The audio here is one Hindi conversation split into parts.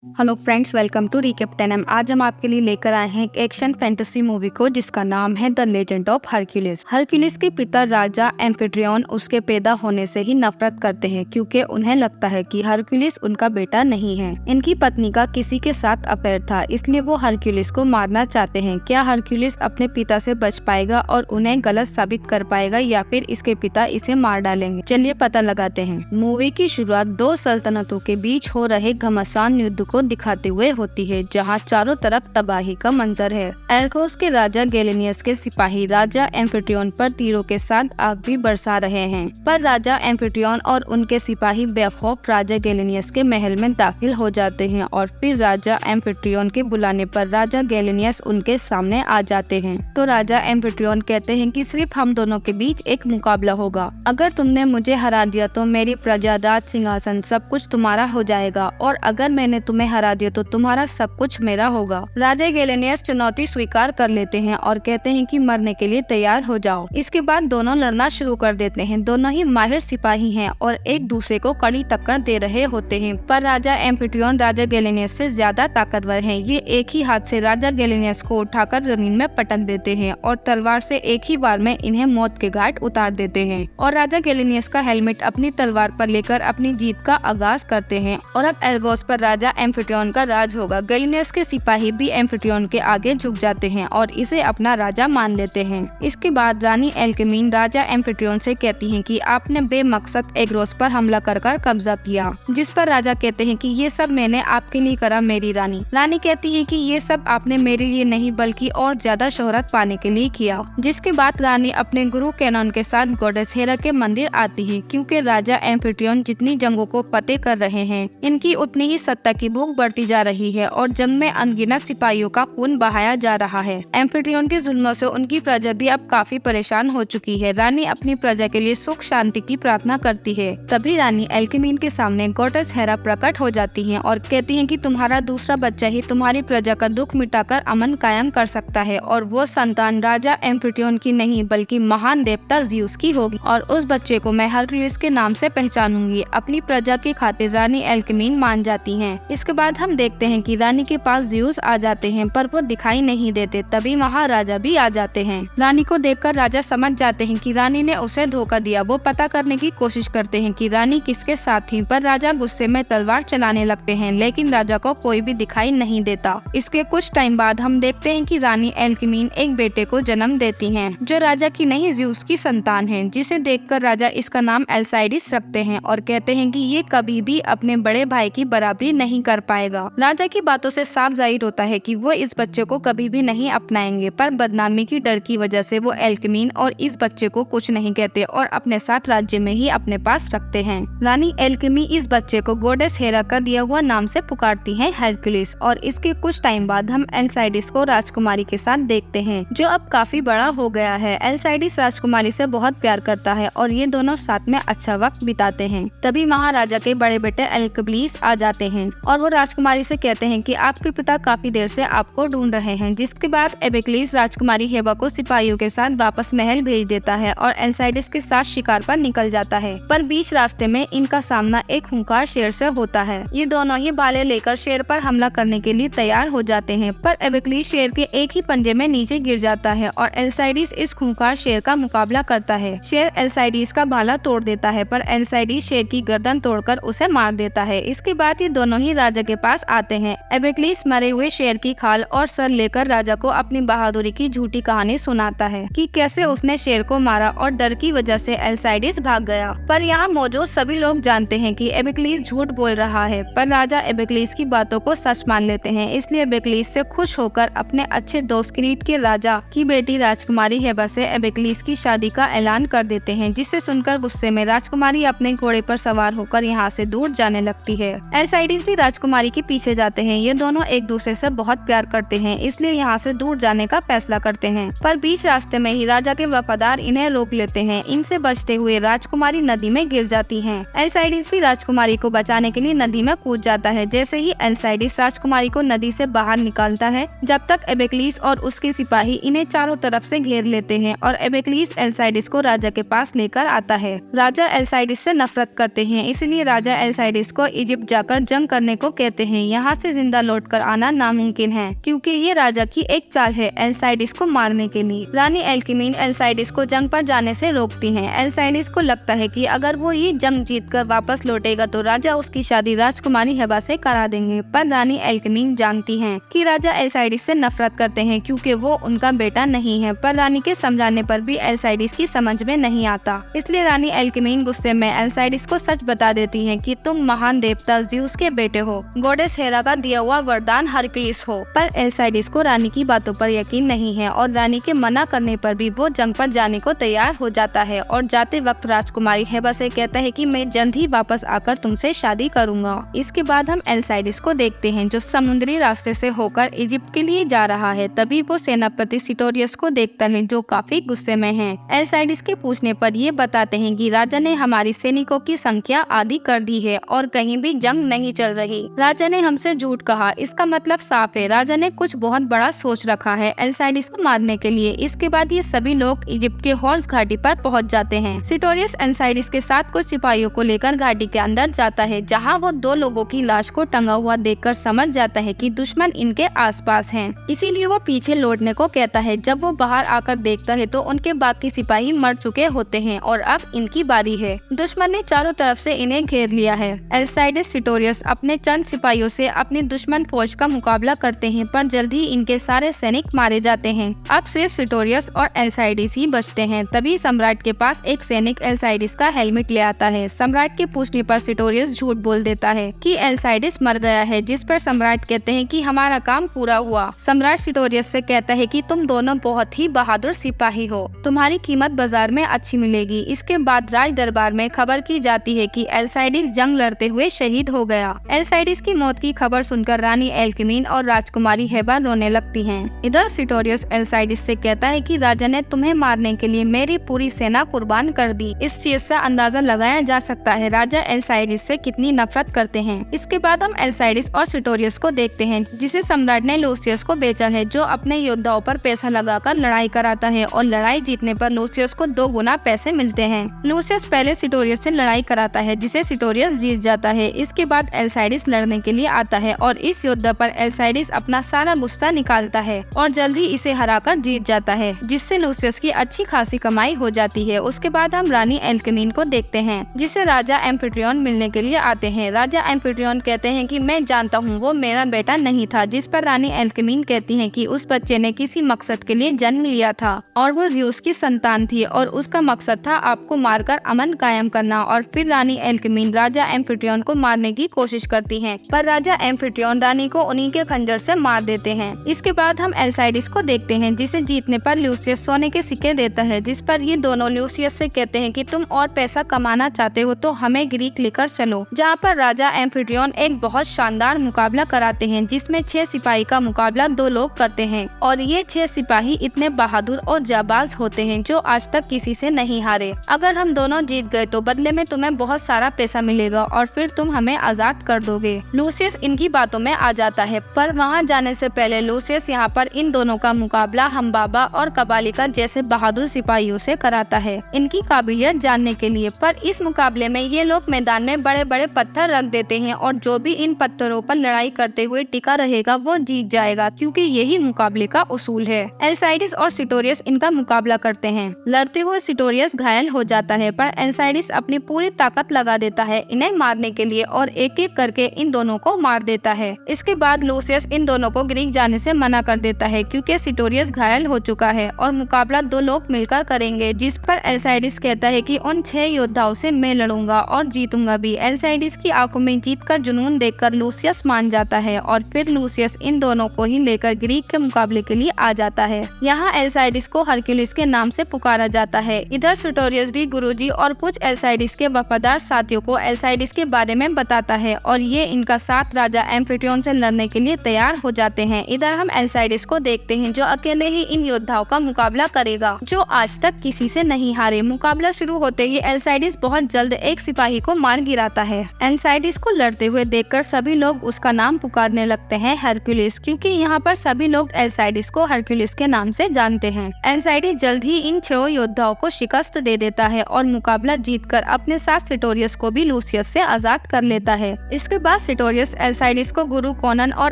Hello friends, welcome to recap 10M। आज हम आपके लिए लेकर आए हैं एक एक्शन फैंटेसी मूवी को जिसका नाम है the legend of Hercules. Hercules के पिता राजा एम्फिट्रियन उसके पैदा होने से ही नफरत करते हैं क्योंकि उन्हें लगता है कि हरक्यूलिस उनका बेटा नहीं है। इनकी पत्नी का किसी के साथ अफेयर था, इसलिए वो हरक्यूलिस को मारना चाहते हैं। क्या हरक्यूलिस अपने पिता से बच पाएगा और उन्हें गलत साबित कर पाएगा या फिर इसके पिता इसे मार डालेंगे? चलिए पता लगाते हैं। मूवी की शुरुआत दो सल्तनतों के बीच हो रहे घमासान युद्ध को दिखाते हुए होती है, जहां चारों तरफ तबाही का मंजर है। एरकोस के राजा गैलेनियस के सिपाही राजा एम्फिट्रियन पर तीरों के साथ आग भी बरसा रहे हैं, पर राजा एम्फिट्रियन और उनके सिपाही बेखौफ राजा गैलेनियस के महल में दाखिल हो जाते हैं और फिर राजा एम्फिट्रियन के बुलाने पर राजा गैलेनियस उनके सामने आ जाते हैं। तो राजा एम्फिट्रियन कहते हैं कि सिर्फ हम दोनों के बीच एक मुकाबला होगा। अगर तुमने मुझे हरा दिया तो मेरी प्रजा, राज सिंहासन सब कुछ तुम्हारा हो जाएगा, और अगर मैंने तुम्हें हरा दिया तो तुम्हारा सब कुछ मेरा होगा। राजा गैलेनियस चुनौती स्वीकार कर लेते हैं और कहते हैं कि मरने के लिए तैयार हो जाओ। इसके बाद दोनों लड़ना शुरू कर देते हैं। दोनों ही माहिर सिपाही हैं और एक दूसरे को कड़ी टक्कर दे रहे होते हैं, पर राजा एम्फिट्रियन राजा गैलेनियस से ज्यादा ताकतवर हैं। ये एक ही हाथ से राजा गैलेनियस को उठाकर जमीन में पटक देते हैं और तलवार से एक ही बार में इन्हें मौत के घाट उतार देते हैं। और राजा गैलेनियस का हेलमेट अपनी तलवार पर लेकर अपनी जीत का आगाज करते हैं और अब एरगोस पर राजा एम्फिट्रियन का राज होगा। गैलेनियस के सिपाही भी एम्फिट्रियन के आगे झुक जाते हैं और इसे अपना राजा मान लेते हैं। इसके बाद रानी एल्केमीन राजा एम्फिट्रियन से कहती हैं कि आपने बेमकसद एरगोस पर हमला कर कब्जा किया, जिस पर राजा कहते हैं कि ये सब मैंने आपके लिए करा मेरी रानी। रानी कहती है कि ये सब आपने मेरे लिए नहीं बल्कि और ज्यादा शोहरत पाने के लिए किया। जिसके बाद रानी अपने गुरु कैनन के साथ गॉडेस हेरा के मंदिर आती है, क्योंकि राजा एम्फिट्रियन जितनी जंगों को फतेह कर रहे हैं, इनकी उतनी ही सत्ता की भूख बढ़ती जा रही है और जंग में अनगिनत सिपाहियों का खून बहाया जा रहा है। एम्फिट्रियन के जुल्मों से उनकी प्रजा भी अब काफी परेशान हो चुकी है। रानी अपनी प्रजा के लिए सुख शांति की प्रार्थना करती है। तभी रानी एल्केमीन के सामने गॉडेस हेरा प्रकट हो जाती हैं और कहती हैं कि तुम्हारा दूसरा बच्चा ही तुम्हारी प्रजा का दुख मिटाकर अमन कायम कर सकता है, और वो संतान राजा एम्फिट्रियन की नहीं बल्कि महान देवता ज़्यूस की होगी, और उस बच्चे को मैं हरक्यूलिस के नाम से पहचानूंगी। अपनी प्रजा की खातिर रानी एल्केमीन मान जाती हैं। इसके बाद हम देखते हैं कि रानी के पास ज़्यूस आ जाते हैं, पर वो दिखाई नहीं देते। तभी महाराजा भी आ जाते हैं। रानी को देखकर राजा समझ जाते हैं कि रानी ने उसे धोखा दिया। वो पता करने की कोशिश करते हैं कि रानी किसके साथ थी, पर राजा गुस्से में तलवार चलाने लगते हैं, लेकिन राजा को कोई भी दिखाई नहीं देता। इसके कुछ टाइम बाद हम देखते हैं कि रानी एल्केमीन एक बेटे को जन्म देती हैं, जो राजा की नहीं ज़्यूस की संतान है, जिसे देखकर राजा इसका नाम एल्साइडिस रखते हैं और कहते हैं कि ये कभी भी अपने बड़े भाई की बराबरी नहीं कर पाएगा। राजा की बातों से साफ जाहिर होता है कि वो इस बच्चे को कभी भी नहीं अपनाएंगे, पर बदनामी की डर की वजह से वो एल्केमीन और इस बच्चे को कुछ नहीं कहते और अपने साथ राज्य में ही अपने पास रखते हैं। रानी एल्केमी इस बच्चे को गॉडेस हेरा का दिया हुआ नाम से पुकारती है हरक्यूलिस, और इसके कुछ टाइम बाद हम एल्साइडिस को राजकुमारी के साथ देखते हैं, जो अब काफी बड़ा हो गया है। एल्साइडिस राजकुमारी से बहुत प्यार करता है और ये दोनों साथ में अच्छा वक्त बिताते हैं। तभी महाराजा के बड़े बेटे एल्केब्लिस आ जाते हैं और वो राजकुमारी से कहते हैं कि आपके पिता काफी देर से आपको ढूंढ रहे हैं। जिसके बाद एबेक्लिस राजकुमारी हेबा को सिपाहियों के साथ वापस महल भेज देता है और एल्साइडिस के साथ शिकार पर निकल जाता है, पर बीच रास्ते में इनका सामना एक खूंखार शेर से होता है। ये दोनों ही भाले लेकर शेर पर हमला करने के लिए तैयार हो जाते हैं, पर एबेक्लिस शेर के एक ही पंजे में नीचे गिर जाता है और एल्साइडिस इस खूंखार शेर का मुकाबला करता है। शेर एल्साइडिस का भाला तोड़ देता है, पर एल्साइडिस शेर की गर्दन तोड़कर उसे मार देता है। इसके बाद ये दोनों ही राजा के पास आते हैं। एबेक्लिस मरे हुए शेर की खाल और सर लेकर राजा को अपनी बहादुरी की झूठी कहानी सुनाता है कि कैसे उसने शेर को मारा और डर की वजह से एल्साइडिस भाग गया। पर यहाँ मौजूद सभी लोग जानते हैं कि एबेक्लिस झूठ बोल रहा है, पर राजा एबेक्लिस की बातों को सच मान लेते हैं। इसलिए एबेक्लिस से खुश होकर अपने अच्छे दोस्त क्रीट के राजा की बेटी राजकुमारी हेबा से एबेक्लिस की शादी का ऐलान कर देते हैं, जिसे सुनकर गुस्से में राजकुमारी अपने घोड़े पर सवार होकर यहाँ से दूर जाने लगती है। एल्साइडिस भी राजकुमारी के पीछे जाते हैं। ये दोनों एक दूसरे से बहुत प्यार करते हैं, इसलिए यहाँ से दूर जाने का फैसला करते हैं, पर बीच रास्ते में ही राजा के वफादार इन्हें रोक लेते हैं। इनसे बचते हुए राजकुमारी नदी में गिर जाती हैं। एल्साइडिस भी राजकुमारी को बचाने के लिए नदी में कूद जाता है। जैसे ही एल्साइडिस राजकुमारी को नदी से बाहर निकालता है, जब तक एबेक्लिस और उसके सिपाही इन्हें चारों तरफ से घेर लेते हैं और एबेक्लिस एल्साइडिस को राजा के पास लेकर आता है। राजा एल्साइडिस से नफरत करते हैं, इसलिए राजा एल्साइडिस को इजिप्ट जाकर जंग करने को को कहते हैं यहाँ से जिंदा लौटकर आना नामुमकिन है, क्योंकि ये राजा की एक चाल है एल्साइडिस को मारने के लिए। रानी एल्केमीन एल्साइडिस को जंग पर जाने से रोकती हैं। एल्साइडिस को लगता है कि अगर वो ये जंग जीतकर वापस लौटेगा तो राजा उसकी शादी राजकुमारी हेबा से करा देंगे, पर रानी एल्केमीन जानती हैं कि राजा एल्साइडिस से नफरत करते हैं क्योंकि वो उनका बेटा नहीं है, पर रानी के समझाने पर भी एल्साइडिस की समझ में नहीं आता। इसलिए रानी एल्केमीन गुस्से में एल्साइडिस को सच बता देती है कि तुम महान देवता ज़्यूस के बेटे हो, गॉडेस हेरा का दिया हुआ वरदान हरक्यूलिस हो। पर एल्साइडिस को रानी की बातों पर यकीन नहीं है और रानी के मना करने पर भी वो जंग पर जाने को तैयार हो जाता है और जाते वक्त राजकुमारी हेबा से कहता है कि मैं जल्द ही वापस आकर तुमसे शादी करूंगा। इसके बाद हम एल्साइडिस को देखते हैं जो समुद्री रास्ते से होकर इजिप्ट के लिए जा रहा है। तभी वो सेनापति सिटोरियस को देखता है जो काफी गुस्से में है। एल्साइडिस के पूछने पर ये बताते हैं कि राजा ने हमारी सैनिकों की संख्या आधी कर दी है और कहीं भी जंग नहीं चल रही। राजा ने हमसे झूठ कहा, इसका मतलब साफ है राजा ने कुछ बहुत बड़ा सोच रखा है एल्साइडिस को मारने के लिए। इसके बाद ये सभी लोग इजिप्ट के हॉर्स घाटी पर पहुंच जाते हैं। सिटोरियस एल्साइडिस के साथ कुछ सिपाहियों को लेकर घाटी के अंदर जाता है, जहां वो 2 लोगों की लाश को टंगा हुआ देखकर समझ जाता है कि दुश्मन इनके आसपास हैं। इसीलिए वो पीछे लौटने को कहता है। जब वो बाहर आकर देखता है तो उनके बाकी सिपाही मर चुके होते हैं और अब इनकी बारी है। दुश्मन ने चारों तरफ से इन्हें घेर लिया है। एल्साइडिस सिटोरियस अपने चंद सिपाहियों से अपनी दुश्मन फौज का मुकाबला करते हैं, पर जल्द ही इनके सारे सैनिक मारे जाते हैं। अब सिर्फ सिटोरियस और एल्साइडिस ही बचते हैं। तभी सम्राट के पास एक सैनिक एल्साइडिस का हेलमेट ले आता है। सम्राट के पूछने पर सिटोरियस झूठ बोल देता है कि एल्साइडिस मर गया है, जिस पर सम्राट कहते हैं कि हमारा काम पूरा हुआ। सम्राट सिटोरियस से कहता है कि तुम दोनों बहुत ही बहादुर सिपाही हो, तुम्हारी कीमत बाजार में अच्छी मिलेगी। इसके बाद राज दरबार में खबर की जाती है कि एल्साइडिस जंग लड़ते हुए शहीद हो गया। एल्साइडिस की मौत की खबर सुनकर रानी एल्केमीन और राजकुमारी हेबा रोने लगती हैं। इधर सिटोरियस एल्साइडिस से कहता है कि राजा ने तुम्हें मारने के लिए मेरी पूरी सेना कुर्बान कर दी। इस चीज से अंदाजा लगाया जा सकता है राजा एल्साइडिस से कितनी नफरत करते हैं। इसके बाद हम एल्साइडिस और सिटोरियस को देखते हैं, जिसे सम्राट ने लूसियस को बेचा है, जो अपने योद्धाओं पर पैसा लगाकर लड़ाई कराता है और लड़ाई जीतने पर लूसियस को 2 गुना पैसे मिलते हैं। लूसियस पहले सिटोरियस से लड़ाई कराता है, जिसे सिटोरियस जीत जाता है। इसके बाद एल्साइडिस लड़ने के लिए आता है और इस योद्धा पर एल्साइडिस अपना सारा गुस्सा निकालता है और जल्दी इसे हराकर जीत जाता है, जिससे लूसियस की अच्छी खासी कमाई हो जाती है। उसके बाद हम रानी एल्केमीन को देखते हैं, जिसे राजा एम्फिट्रियन मिलने के लिए आते हैं। राजा एम्फिट्रियन कहते हैं कि मैं जानता हूँ वो मेरा बेटा नहीं था, जिस पर रानी एल्केमीन कहती है कि उस बच्चे ने किसी मकसद के लिए जन्म लिया था और वो ज़्यूस की संतान थी और उसका मकसद था आपको मारकर अमन कायम करना। और फिर रानी एल्केमीन राजा एम्फिट्रियन को मारने की कोशिश करती हैं, पर राजा एम्फिट्रियन रानी को उन्हीं के खंजर से मार देते हैं। इसके बाद हम एल्साइडिस को देखते हैं, जिसे जीतने पर लूसियस सोने के सिक्के देता है, जिस पर ये दोनों लूसियस से कहते हैं कि तुम और पैसा कमाना चाहते हो तो हमें ग्रीक लेकर चलो, जहाँ पर राजा एम्फिट्रियन एक बहुत शानदार मुकाबला कराते हैं, जिसमें 6 सिपाही का मुकाबला 2 लोग करते हैं और ये 6 सिपाही इतने बहादुर और जाबाज होते हैं जो आज तक किसी से नहीं हारे। अगर हम दोनों जीत गए तो बदले में तुम्हें बहुत सारा पैसा मिलेगा और फिर तुम हमें आजाद कर दोगे। लूसियस इनकी बातों में आ जाता है, पर वहाँ जाने से पहले लूसियस यहाँ पर इन दोनों का मुकाबला हमबाबा और कबालिका जैसे बहादुर सिपाहियों से कराता है, इनकी काबिलियत जानने के लिए। पर इस मुकाबले में ये लोग मैदान में बड़े बड़े पत्थर रख देते हैं और जो भी इन पत्थरों पर लड़ाई करते हुए टिका रहेगा वो जीत जाएगा, क्योंकि यही मुकाबले का उसूल है। एल्साइडिस और सिटोरियस इनका मुकाबला करते हैं। लड़ते हुए सिटोरियस घायल हो जाता है, पर एल्साइडिस अपनी पूरी ताकत लगा देता है इन्हें मारने के लिए और एक एक करके इन दोनों को मार देता है। इसके बाद लूसियस इन दोनों को ग्रीक जाने से मना कर देता है, क्योंकि सिटोरियस घायल हो चुका है और मुकाबला 2 लोग मिलकर करेंगे, जिस पर एल्साइडिस कहता है कि उन 6 योद्धाओं से मैं लड़ूंगा और जीतूंगा भी। एल्साइडिस की आंखों में जीत का जुनून देखकर लूसियस मान जाता है और फिर लूसियस इन दोनों को ही लेकर ग्रीक के मुकाबले के लिए आ जाता है। यहाँ एल्साइडिस को हरक्यूलिस के नाम से पुकारा जाता है। इधर सिटोरियस भी गुरुजी और कुछ एल्साइडिस के वफादार साथियों को एल्साइडिस के बारे में बताता है और ये इनका साथ राजा एम्फिट्रियन से लड़ने के लिए तैयार हो जाते हैं। इधर हम एल्साइडिस को देखते हैं, जो अकेले ही इन योद्धाओं का मुकाबला करेगा जो आज तक किसी से नहीं हारे। मुकाबला शुरू होते ही एल्साइडिस बहुत जल्द एक सिपाही को मार गिराता है। एल्साइडिस को लड़ते हुए देखकर सभी लोग उसका नाम पुकारने लगते हैं हरक्यूलिस, क्योंकि यहाँ पर सभी लोग एल्साइडिस को हरक्यूलिस के नाम से जानते हैं। एल्साइडिस जल्द ही इन 6 योद्धाओं को शिकस्त दे देता है और मुकाबला जीतकर अपने साथ सिटोरियस को भी लूसियस से आजाद कर लेता है। इसके बाद बाद सिटोरियस एल्साइडिस को गुरु कोनन और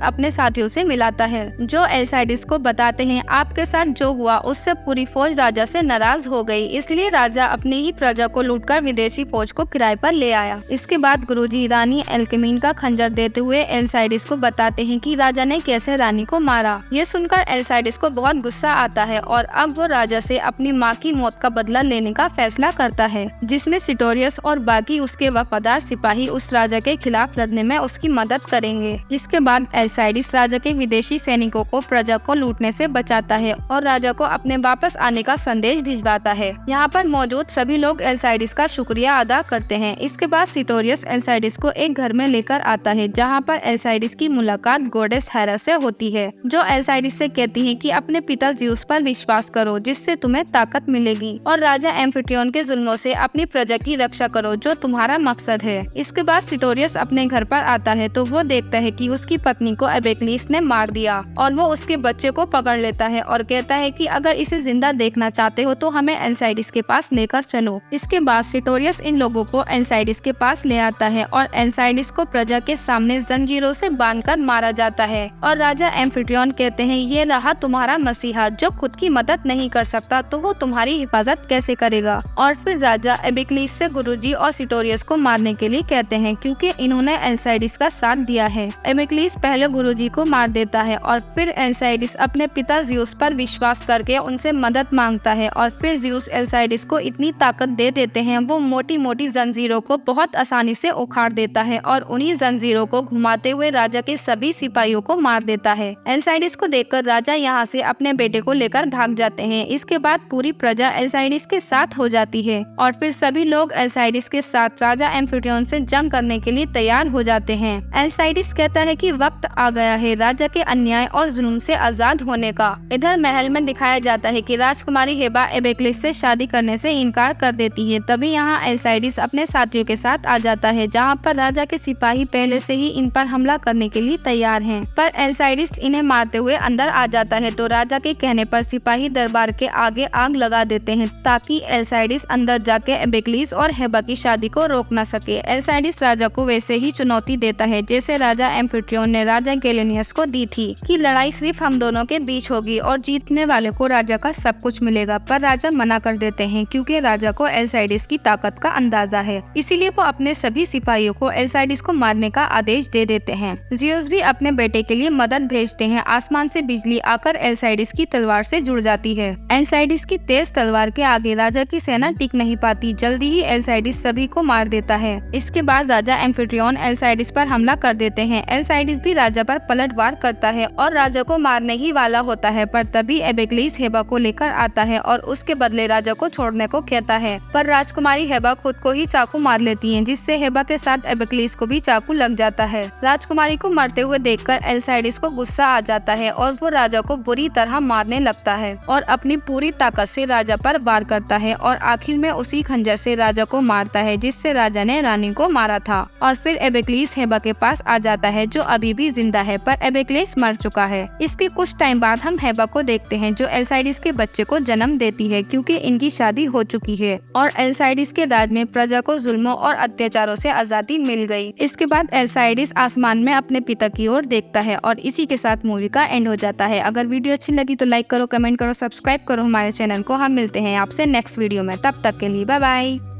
अपने साथियों से मिलाता है, जो एल्साइडिस को बताते हैं आपके साथ जो हुआ उससे पूरी फौज राजा से नाराज हो गई, इसलिए राजा अपनी ही प्रजा को लूटकर विदेशी फौज को किराए पर ले आया। इसके बाद गुरुजी रानी एल्केमीन का खंजर देते हुए एल्साइडिस को बताते हैं कि राजा ने कैसे रानी को मारा। ये सुनकर एल्साइडिस को बहुत गुस्सा आता है और अब वो राजा से अपनी माँ की मौत का बदला लेने का फैसला करता है, जिसमें सिटोरियस और बाकी उसके वफादार सिपाही उस राजा के खिलाफ लड़ने में उसकी मदद करेंगे। इसके बाद एल्साइडिस राजा के विदेशी सैनिकों को प्रजा को लूटने से बचाता है और राजा को अपने वापस आने का संदेश भिजवाता है। यहाँ पर मौजूद सभी लोग एल्साइडिस का शुक्रिया अदा करते हैं। इसके बाद सिटोरियस एल्साइडिस को एक घर में लेकर आता है, जहाँ पर एल्साइडिस की मुलाकात गॉडेस हेरा से होती है, जो एल्साइडिस से कहती है कि अपने पिता ज़्यूस पर विश्वास करो जिससे तुम्हें ताकत मिलेगी, और राजा एम्फिट्रियोन के जुल्मों से अपनी प्रजा की रक्षा करो जो तुम्हारा मकसद है। इसके बाद सिटोरियस अपने घर पर आता है तो वो देखता है कि उसकी पत्नी को एबेक्लीस ने मार दिया और वो उसके बच्चे को पकड़ लेता है और कहता है कि अगर इसे जिंदा देखना चाहते हो तो हमें एल्साइडिस के पास लेकर चलो। इसके बाद सिटोरियस इन लोगों को एल्साइडिस के पास ले आता है और एल्साइडिस को प्रजा के सामने जंजीरों से बांधकर मारा जाता है और राजा एम्फिट्रियोन कहते हैं ये रहा तुम्हारा मसीहा जो खुद की मदद नहीं कर सकता तो वो तुम्हारी हिफाजत कैसे करेगा। और फिर राजा एबेक्लीस से गुरुजी और सिटोरियस को मारने के लिए कहते हैं क्योंकि इन्होंने एल्साइडिस का साथ दिया है। एबेक्लीस पहले गुरुजी को मार देता है और फिर एल्साइडिस अपने पिता ज़्यूस पर विश्वास करके उनसे मदद मांगता है और फिर ज़्यूस एल्साइडिस को इतनी ताकत दे देते हैं वो मोटी मोटी जंजीरों को बहुत आसानी से उखाड़ देता है और उन्हीं जंजीरों को घुमाते हुए राजा के सभी सिपाहियों को मार देता है। एल्साइडिस को देखकर राजा यहाँ से अपने बेटे को लेकर भाग जाते हैं। इसके बाद पूरी प्रजा एल्साइडिस के साथ हो जाती है और फिर सभी लोग एल्साइडिस के साथ राजा एम्फिट्रियोन से जंग करने के लिए तैयार हो जाते हैं। एल्साइडिस कहता है कि वक्त आ गया है राजा के अन्याय और जुल्म से आजाद होने का। इधर महल में दिखाया जाता है कि राजकुमारी हेबा एबेक्लीस से शादी करने से इनकार कर देती है। तभी यहाँ एल्साइडिस अपने साथियों के साथ आ जाता है, जहाँ पर राजा के सिपाही पहले से ही इन पर हमला करने के लिए तैयार हैं। पर एल्साइडिस इन्हें मारते हुए अंदर आ जाता है तो राजा के कहने पर सिपाही दरबार के आगे आग लगा देते हैं ताकि एल्साइडिस अंदर जाके एबेक्लीस और हेबा की शादी को रोक न सके। एल्साइडिस राजा को वैसे ही चुनौती देता है जैसे राजा एम्फिट्रियोन ने राजा गैलेनियस को दी थी कि लड़ाई सिर्फ हम दोनों के बीच होगी और जीतने वाले को राजा का सब कुछ मिलेगा। पर राजा मना कर देते हैं क्योंकि राजा को एल्साइडिस की ताकत का अंदाजा है, इसीलिए वो अपने सभी सिपाहियों को एल्साइडिस को मारने का आदेश दे देते हैं। ज़्यूस भी अपने बेटे के लिए मदद भेजते हैं। आसमान से बिजली आकर एल्साइडिस की तलवार से जुड़ जाती है। एल्साइडिस की तेज तलवार के आगे राजा की सेना टिक नहीं पाती। जल्दी ही एल्साइडिस सभी को मार देता है। इसके बाद राजा एम्फिट्रियोन एल्साइडिस पर हमला कर देते हैं। एल्साइडिस भी राजा पर पलटवार करता है और राजा को मारने ही वाला होता है, पर तभी एबेक्लीस हेबा को लेकर आता है और उसके बदले राजा को छोड़ने को कहता है। पर राजकुमारी हेबा खुद को ही चाकू मार लेती है, जिससे हेबा के साथ एबेक्लीस को भी चाकू लग जाता है। राजकुमारी को मरते हुए देखकर एल्साइडिस को गुस्सा आ जाता है और वो राजा को बुरी तरह मारने लगता है और अपनी पूरी ताकत से राजा पर वार करता है और आखिर में उसी खंजर से राजा को मारता है जिससे राजा ने रानी को मारा था। और फिर एबेक्लीस हेबा के पास आ जाता है जो अभी भी जिंदा है, पर एबेक्लीस मर चुका है। इसके कुछ टाइम बाद हम हेबा को देखते हैं जो एल्साइडिस के बच्चे को जन्म देती है क्योंकि इनकी शादी हो चुकी है और एल्साइडिस के राज में प्रजा को जुल्मों और अत्याचारों से आजादी मिल गई। इसके बाद एल्साइडिस आसमान में अपने पिता की ओर देखता है और इसी के साथ मूवी का एंड हो जाता है। अगर वीडियो अच्छी लगी तो लाइक करो, कमेंट करो, सब्सक्राइब करो हमारे चैनल को। हम मिलते हैं आपसे नेक्स्ट वीडियो में, तब तक के लिए बाय बाय।